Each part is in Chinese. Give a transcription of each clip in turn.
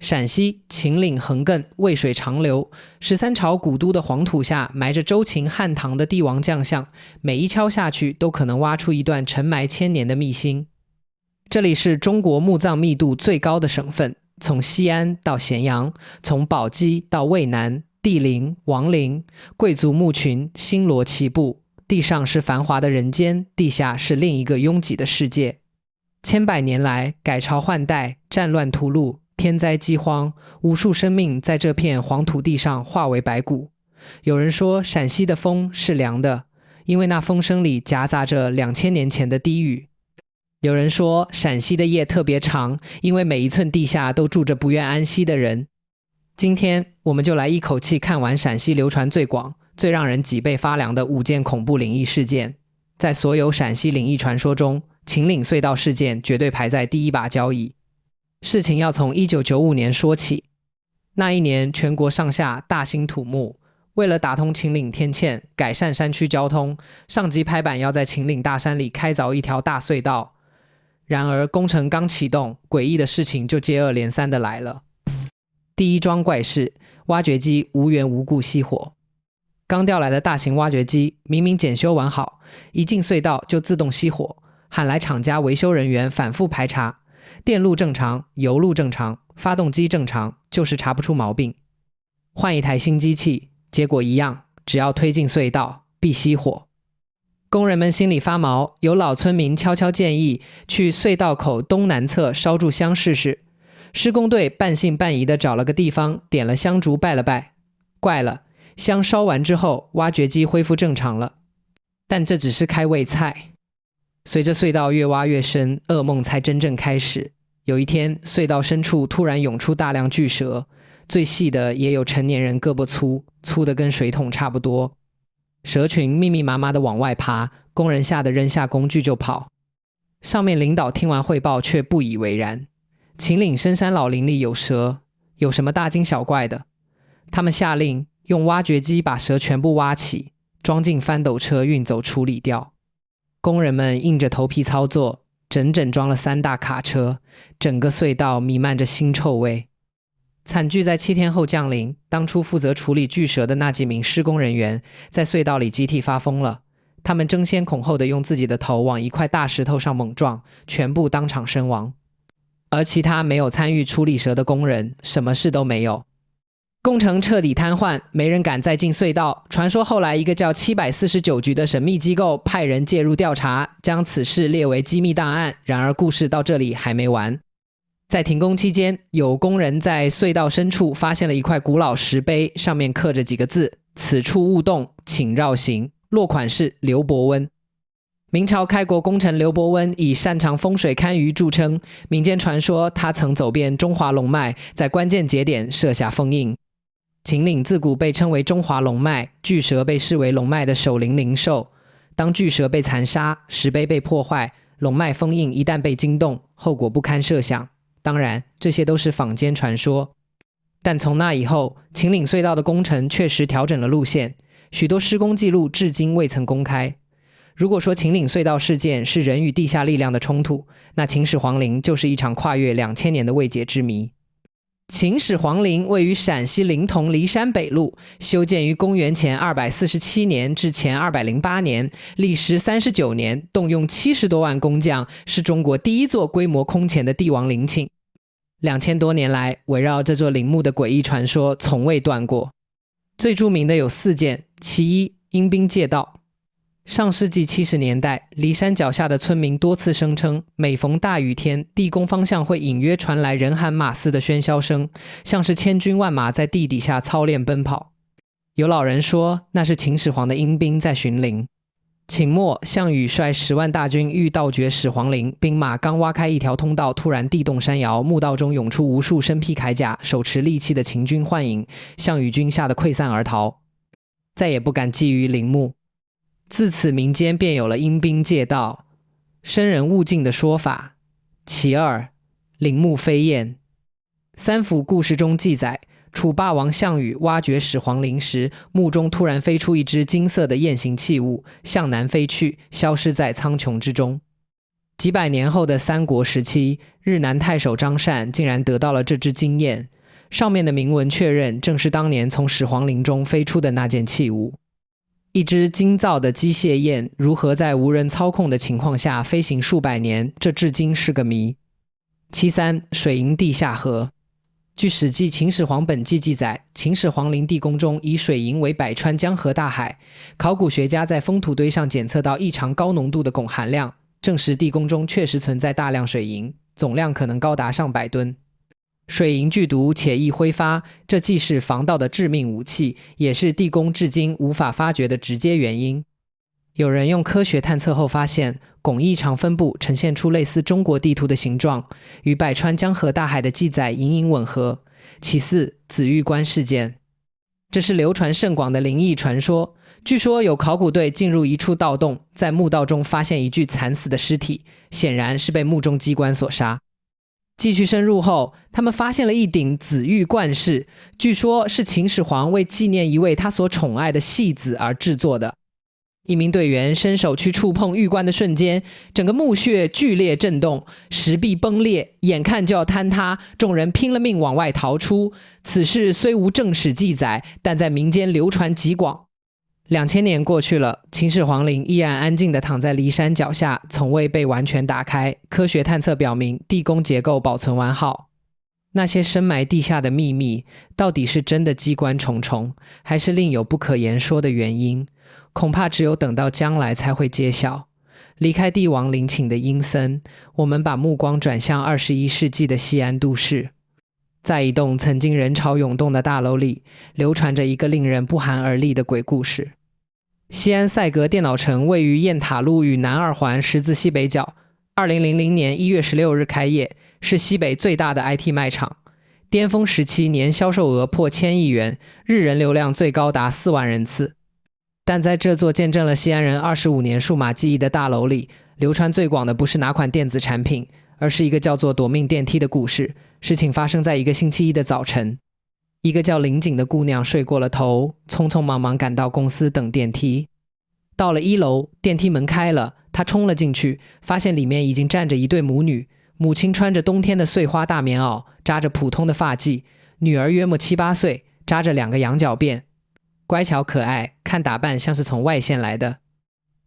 陕西秦岭横亘，渭水长流，13朝古都的黄土下埋着周秦汉唐的帝王将相，每一锹下去都可能挖出一段沉埋千年的秘辛。这里是中国墓葬密度最高的省份，从西安到咸阳，从宝鸡到渭南，帝陵、王陵，贵族墓群星罗棋布，地上是繁华的人间，地下是另一个拥挤的世界。千百年来，改朝换代，战乱屠戮，天灾饥荒，无数生命在这片黄土地上化为白骨。有人说陕西的风是凉的，因为那风声里夹杂着2000年前的低语。有人说陕西的夜特别长，因为每一寸地下都住着不愿安息的人。今天我们就来一口气看完陕西流传最广、最让人脊背发凉的5件恐怖灵异事件。在所有陕西灵异传说中，秦岭隧道事件绝对排在第一把交椅。事情要从1995年说起。那一年全国上下大兴土木，为了打通秦岭天堑，改善山区交通，上级拍板要在秦岭大山里开凿一条大隧道。然而工程刚启动，诡异的事情就接二连三的来了。第一桩怪事，挖掘机无缘无故熄火。刚调来的大型挖掘机明明检修完好，一进隧道就自动熄火，喊来厂家维修人员反复排查，电路正常，油路正常，发动机正常，就是查不出毛病。换一台新机器，结果一样，只要推进隧道必熄火。工人们心里发毛，有老村民悄悄建议去隧道口东南侧烧炷香试试。施工队半信半疑地找了个地方，点了香烛拜了拜。怪了，香烧完之后，挖掘机恢复正常了。但这只是开胃菜。随着隧道越挖越深，噩梦才真正开始。有一天，隧道深处突然涌出大量巨蛇，最细的也有成年人胳膊粗，粗的跟水桶差不多。蛇群密密麻麻地往外爬，工人吓得扔下工具就跑。上面领导听完汇报却不以为然。秦岭深山老林里有蛇，有什么大惊小怪的？他们下令用挖掘机把蛇全部挖起，装进翻斗车运走处理掉。工人们硬着头皮操作，整整装了3大卡车，整个隧道弥漫着腥臭味。惨剧在7天后降临，当初负责处理巨蛇的那几名施工人员在隧道里集体发疯了，他们争先恐后地用自己的头往一块大石头上猛撞，全部当场身亡。而其他没有参与处理蛇的工人什么事都没有。工程彻底瘫痪，没人敢再进隧道。传说后来一个叫749局的神秘机构派人介入调查，将此事列为机密档案。然而故事到这里还没完。在停工期间，有工人在隧道深处发现了一块古老石碑，上面刻着几个字：此处勿动，请绕行。落款是刘伯温。明朝开国功臣刘伯温以擅长风水堪舆著称，民间传说他曾走遍中华龙脉，在关键节点设下封印。秦岭自古被称为中华龙脉，巨蛇被视为龙脉的守灵灵兽。当巨蛇被残杀，石碑被破坏，龙脉封印一旦被惊动，后果不堪设想。当然，这些都是坊间传说。但从那以后，秦岭隧道的工程确实调整了路线，许多施工记录至今未曾公开。如果说秦岭隧道事件是人与地下力量的冲突，那秦始皇陵就是一场跨越2000年的未解之谜。秦始皇陵位于陕西临潼骊山北麓，修建于公元前247年至前208年，历时39年，动用70多万工匠，是中国第一座规模空前的帝王陵寝。2000多年来，围绕这座陵墓的诡异传说从未断过。最著名的有4件，其一，阴兵借道。上世纪70年代，骊山脚下的村民多次声称，每逢大雨天，地宫方向会隐约传来人喊马嘶的喧嚣声，像是千军万马在地底下操练奔跑。有老人说，那是秦始皇的阴兵在巡陵。秦末，项羽率10万大军欲盗掘始皇陵，兵马刚挖开一条通道，突然地动山摇，墓道中涌出无数身披铠甲、手持利器的秦军幻影，项羽军吓得溃散而逃，再也不敢觊觎陵墓。自此民间便有了阴兵借道、生人勿近的说法。其二，陵墓飞燕。三府故事中记载，楚霸王项羽挖掘始皇陵时，墓中突然飞出一只金色的雁形器物，向南飞去，消失在苍穹之中。几百年后的三国时期，日南太守张善竟然得到了这支金燕，上面的铭文确认正是当年从始皇陵中飞出的那件器物。一只精造的机械雁如何在无人操控的情况下飞行数百年，这至今是个谜。其三，水银地下河。据《史记·秦始皇本纪》记载，秦始皇陵地宫中以水银为百川江河大海，考古学家在封土堆上检测到异常高浓度的汞含量，证实地宫中确实存在大量水银，总量可能高达上百吨。水银剧毒且易挥发，这既是防盗的致命武器，也是地宫至今无法发掘的直接原因。有人用科学探测后发现，汞异常分布呈现出类似中国地图的形状，与百川江河大海的记载隐隐吻合。其四，紫玉关事件。这是流传甚广的灵异传说，据说有考古队进入一处盗洞，在墓道中发现一具惨死的尸体，显然是被墓中机关所杀。继续深入后，他们发现了一顶紫玉冠饰，据说是秦始皇为纪念一位他所宠爱的戏子而制作的。一名队员伸手去触碰玉冠的瞬间，整个墓穴剧烈震动，石壁崩裂，眼看就要坍塌，众人拼了命往外逃出。此事虽无正史记载，但在民间流传极广。2000年过去了，秦始皇陵依然安静地躺在骊山脚下，从未被完全打开。科学探测表明，地宫结构保存完好。那些深埋地下的秘密，到底是真的机关重重，还是另有不可言说的原因？恐怕只有等到将来才会揭晓。离开帝王陵寝的阴森，我们把目光转向21世纪的西安都市。在一栋曾经人潮涌动的大楼里，流传着一个令人不寒而栗的鬼故事。西安赛格电脑城位于雁塔路与南二环十字西北角，2000年1月16日开业，是西北最大的 IT 卖场。巅峰时期年销售额破1000亿元，日人流量最高达4万人次。但在这座见证了西安人25年数码记忆的大楼里，流传最广的不是哪款电子产品，而是一个叫做夺命电梯的故事。事情发生在一个星期一的早晨，一个叫林景的姑娘睡过了头，匆匆忙忙赶到公司等电梯。到了1楼，电梯门开了，她冲了进去，发现里面已经站着一对母女。母亲穿着冬天的碎花大棉袄，扎着普通的发髻，女儿约莫7、8岁，扎着2个羊角辫，乖巧可爱，看打扮像是从外县来的。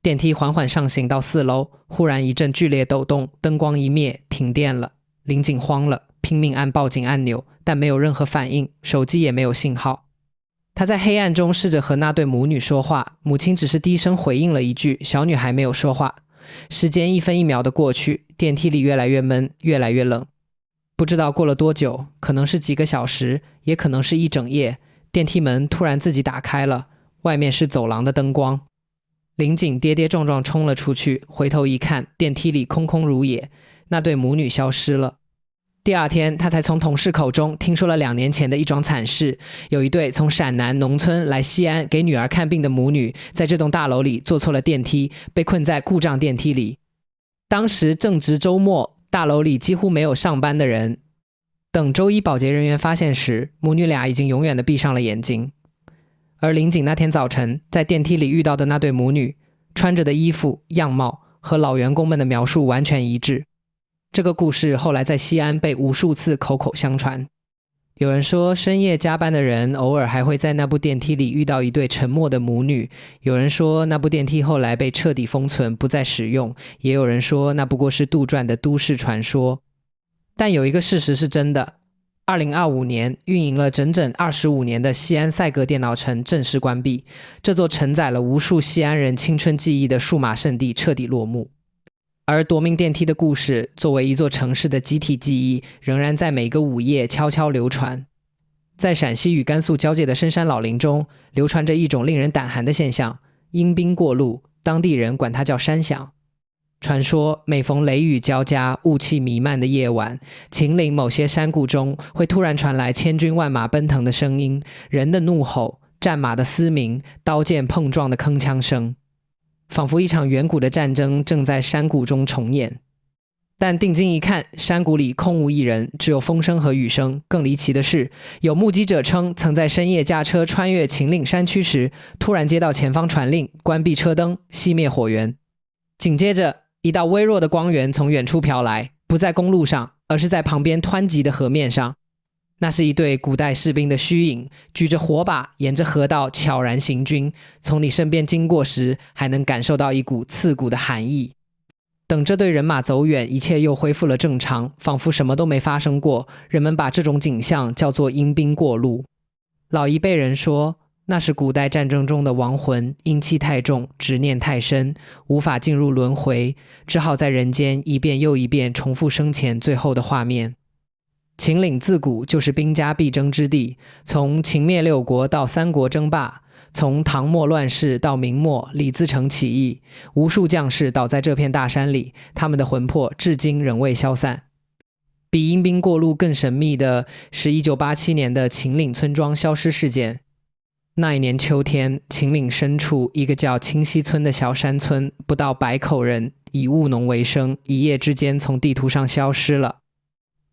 电梯缓缓上行到4楼，忽然一阵剧烈抖动，灯光一灭，停电了。林景慌了，拼命按报警按钮，但没有任何反应，手机也没有信号。他在黑暗中试着和那对母女说话，母亲只是低声回应了一句，小女孩没有说话。时间1分1秒的过去，电梯里越来越闷，越来越冷。不知道过了多久，可能是几个小时，也可能是一整夜，电梯门突然自己打开了，外面是走廊的灯光。林景跌跌撞撞冲了出去，回头一看，电梯里空空如也，那对母女消失了。第二天，他才从同事口中听说了2年前的一桩惨事，有一对从陕南农村来西安给女儿看病的母女，在这栋大楼里坐错了电梯，被困在故障电梯里。当时正值周末，大楼里几乎没有上班的人。等周一保洁人员发现时，母女俩已经永远地闭上了眼睛。而林景那天早晨在电梯里遇到的那对母女，穿着的衣服、样貌和老员工们的描述完全一致。这个故事后来在西安被无数次口口相传。有人说，深夜加班的人偶尔还会在那部电梯里遇到一对沉默的母女。有人说，那部电梯后来被彻底封存，不再使用。也有人说，那不过是杜撰的都市传说。但有一个事实是真的，2025年运营了整整25年的西安赛格电脑城正式关闭，这座承载了无数西安人青春记忆的数码圣地彻底落幕。而夺命电梯的故事作为一座城市的集体记忆，仍然在每个午夜悄悄流传。在陕西与甘肃交界的深山老林中，流传着一种令人胆寒的现象，阴兵过路，当地人管它叫山响。传说每逢雷雨交加、雾气弥漫的夜晚，秦岭某些山谷中会突然传来千军万马奔腾的声音，人的怒吼，战马的嘶鸣，刀剑碰撞的铿锵声，仿佛一场远古的战争正在山谷中重演。但定睛一看，山谷里空无一人，只有风声和雨声。更离奇的是，有目击者称，曾在深夜驾车穿越秦岭山区时，突然接到前方传令，关闭车灯，熄灭火源。紧接着一道微弱的光源从远处飘来，不在公路上，而是在旁边湍急的河面上。那是一队古代士兵的虚影，举着火把沿着河道悄然行军，从你身边经过时，还能感受到一股刺骨的寒意。等这队人马走远，一切又恢复了正常，仿佛什么都没发生过。人们把这种景象叫做阴兵过路。老一辈人说，那是古代战争中的亡魂，阴气太重，执念太深，无法进入轮回，只好在人间一遍又一遍重复生前最后的画面。秦岭自古就是兵家必争之地，从秦灭六国到三国争霸，从唐末乱世到明末李自成起义，无数将士倒在这片大山里，他们的魂魄至今仍未消散。比阴兵过路更神秘的是1987年的秦岭村庄消失事件。那一年秋天，秦岭深处一个叫清溪村的小山村，不到100口人，以务农为生，一夜之间从地图上消失了。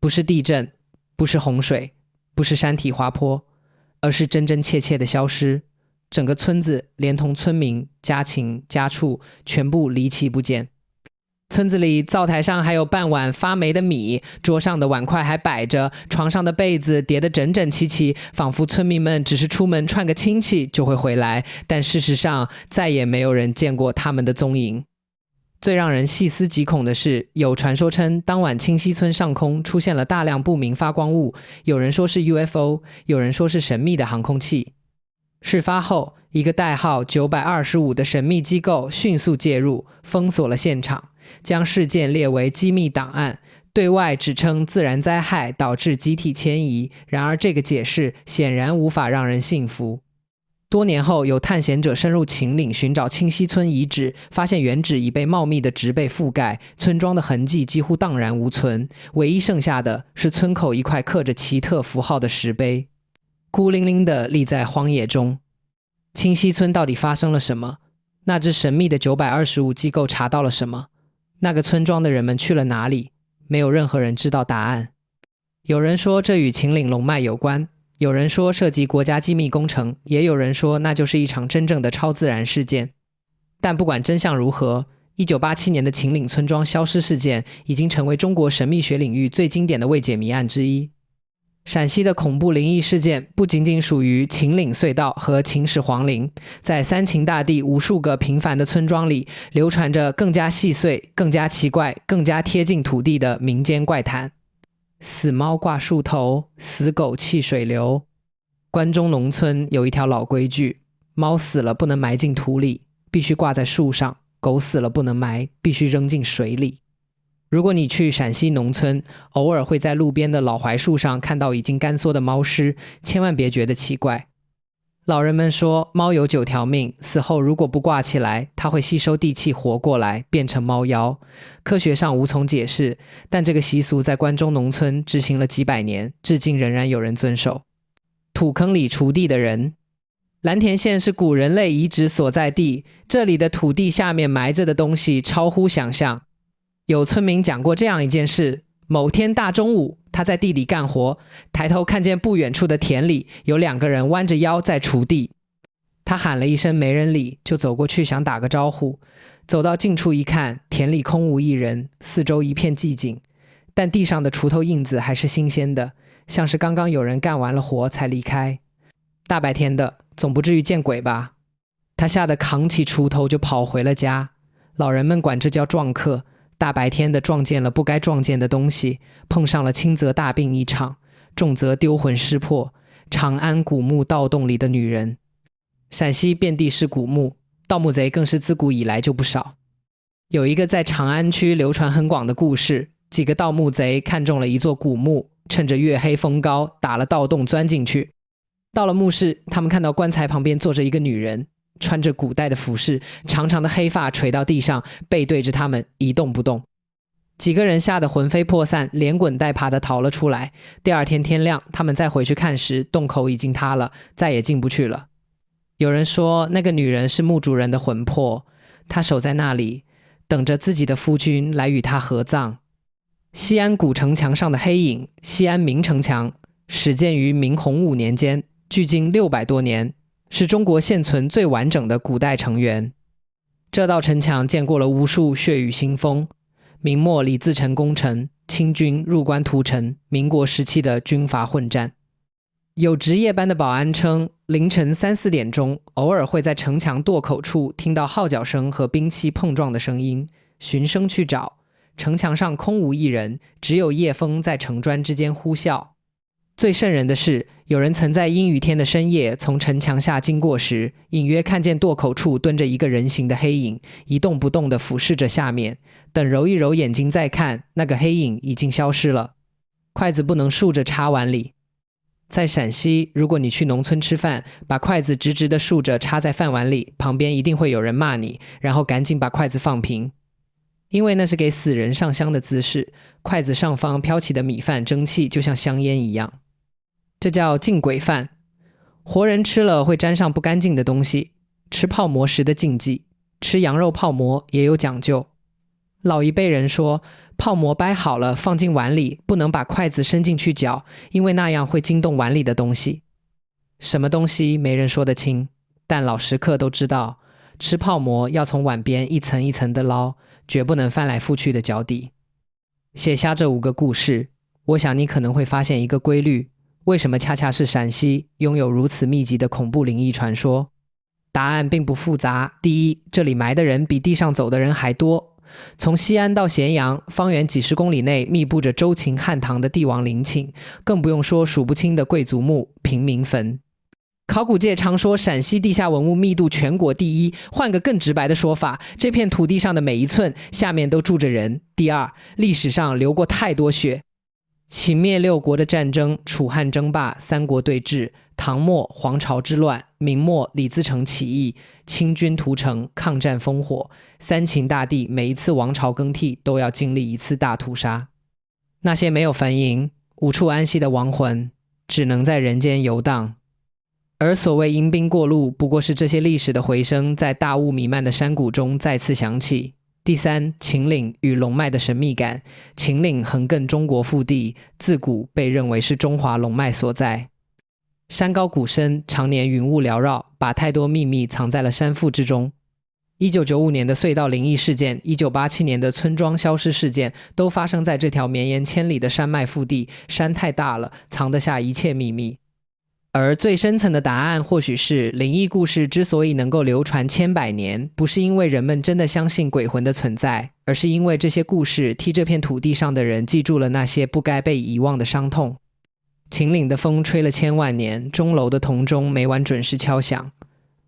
不是地震，不是洪水，不是山体滑坡，而是真真切切的消失。整个村子连同村民、家禽、家畜全部离奇不见。村子里灶台上还有半碗发霉的米，桌上的碗筷还摆着，床上的被子叠得整整齐齐，仿佛村民们只是出门串个亲戚就会回来，但事实上再也没有人见过他们的踪影。最让人细思极恐的是，有传说称当晚清溪村上空出现了大量不明发光物，有人说是 UFO， 有人说是神秘的航空器。事发后，一个代号925的神秘机构迅速介入，封锁了现场，将事件列为机密档案，对外只称自然灾害导致集体迁移。然而这个解释显然无法让人信服。多年后，有探险者深入秦岭寻找清溪村遗址，发现原址已被茂密的植被覆盖，村庄的痕迹几乎荡然无存，唯一剩下的是村口一块刻着奇特符号的石碑，孤零零地立在荒野中。清溪村到底发生了什么？那只神秘的925机构查到了什么？那个村庄的人们去了哪里？没有任何人知道答案。有人说这与秦岭龙脉有关，有人说涉及国家机密工程，也有人说那就是一场真正的超自然事件。但不管真相如何，1987年的秦岭村庄消失事件已经成为中国神秘学领域最经典的未解谜案之一。陕西的恐怖灵异事件不仅仅属于秦岭隧道和秦始皇陵，在三秦大地无数个平凡的村庄里，流传着更加细碎、更加奇怪、更加贴近土地的民间怪谈。死猫挂树头，死狗弃水流。关中农村有一条老规矩，猫死了不能埋进土里，必须挂在树上；狗死了不能埋，必须扔进水里。如果你去陕西农村，偶尔会在路边的老槐树上看到已经干缩的猫尸，千万别觉得奇怪。老人们说，猫有9条命，死后如果不挂起来，它会吸收地气活过来，变成猫妖。科学上无从解释，但这个习俗在关中农村执行了几百年，至今仍然有人遵守。土坑里锄地的人。蓝田县是古人类遗址所在地，这里的土地下面埋着的东西超乎想象。有村民讲过这样一件事，某天大中午，他在地里干活，抬头看见不远处的田里有2个人弯着腰在锄地。他喊了一声没人理，就走过去想打个招呼。走到近处一看，田里空无一人，四周一片寂静，但地上的锄头印子还是新鲜的，像是刚刚有人干完了活才离开。大白天的，总不至于见鬼吧？他吓得扛起锄头就跑回了家。老人们管这叫撞客，大白天的撞见了不该撞见的东西，碰上了轻则大病一场，重则丢魂失魄。长安古墓盗洞里的女人。陕西遍地是古墓，盗墓贼更是自古以来就不少。有一个在长安区流传很广的故事，几个盗墓贼看中了一座古墓，趁着月黑风高，打了盗洞钻进去。到了墓室，他们看到棺材旁边坐着一个女人，穿着古代的服饰，长长的黑发垂到地上，背对着他们一动不动。几个人吓得魂飞魄散，连滚带爬地逃了出来。第二天天亮，他们再回去看时，洞口已经塌了，再也进不去了。有人说那个女人是墓主人的魂魄，她守在那里，等着自己的夫君来与她合葬。西安古城墙上的黑影，西安明城墙，始建于明洪武年间，距今600多年，是中国现存最完整的古代城垣。这道城墙见过了无数血雨腥风，明末李自成攻城，清军入关屠城，民国时期的军阀混战。有值夜班的保安称，凌晨3、4点钟，偶尔会在城墙垛口处听到号角声和兵器碰撞的声音，循声去找，城墙上空无一人，只有夜风在城砖之间呼啸。最瘆人的是，有人曾在阴雨天的深夜从城墙下经过时，隐约看见垛口处蹲着一个人形的黑影，一动不动地俯视着下面，等揉一揉眼睛再看，那个黑影已经消失了。筷子不能竖着插碗里。在陕西，如果你去农村吃饭，把筷子直直地竖着插在饭碗里，旁边一定会有人骂你，然后赶紧把筷子放平，因为那是给死人上香的姿势，筷子上方飘起的米饭蒸汽就像香烟一样。这叫禁鬼饭，活人吃了会沾上不干净的东西，吃泡馍时的禁忌，吃羊肉泡馍也有讲究。老一辈人说，泡馍掰好了放进碗里，不能把筷子伸进去搅，因为那样会惊动碗里的东西。什么东西没人说得清，但老食客都知道，吃泡馍要从碗边一层一层的捞，绝不能翻来覆去的搅底。写下这5个故事，我想你可能会发现一个规律，为什么恰恰是陕西拥有如此密集的恐怖灵异传说？答案并不复杂。第一，这里埋的人比地上走的人还多。从西安到咸阳，方圆几十公里内密布着周秦汉唐的帝王陵寝，更不用说数不清的贵族墓、平民坟。考古界常说陕西地下文物密度全国第一，换个更直白的说法，这片土地上的每一寸下面都住着人。第二，历史上流过太多血，秦灭6国的战争、楚汉争霸、三国对峙、唐末黄巢之乱、明末李自成起义、清军屠城、抗战烽火，三秦大地每一次王朝更替都要经历一次大屠杀。那些没有坟茔、无处安息的亡魂，只能在人间游荡。而所谓迎宾过路，不过是这些历史的回声在大雾弥漫的山谷中再次响起。第三，秦岭与龙脉的神秘感。秦岭横亘中国腹地，自古被认为是中华龙脉所在。山高谷深，常年云雾缭绕，把太多秘密藏在了山腹之中。1995年的隧道灵异事件，1987年的村庄消失事件，都发生在这条绵延千里的山脉腹地。山太大了，藏得下一切秘密。而最深层的答案或许是，灵异故事之所以能够流传千百年，不是因为人们真的相信鬼魂的存在，而是因为这些故事替这片土地上的人记住了那些不该被遗忘的伤痛。秦岭的风吹了千万年，钟楼的铜钟每晚准时敲响，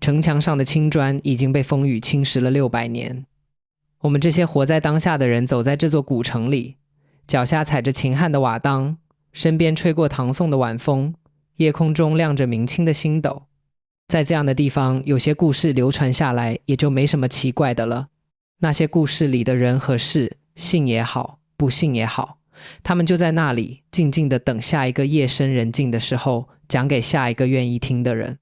城墙上的青砖已经被风雨侵蚀了600年。我们这些活在当下的人走在这座古城里，脚下踩着秦汉的瓦当，身边吹过唐宋的晚风，夜空中亮着明清的星斗。在这样的地方，有些故事流传下来也就没什么奇怪的了。那些故事里的人和事，信也好，不信也好，他们就在那里静静地等下一个夜深人静的时候，讲给下一个愿意听的人。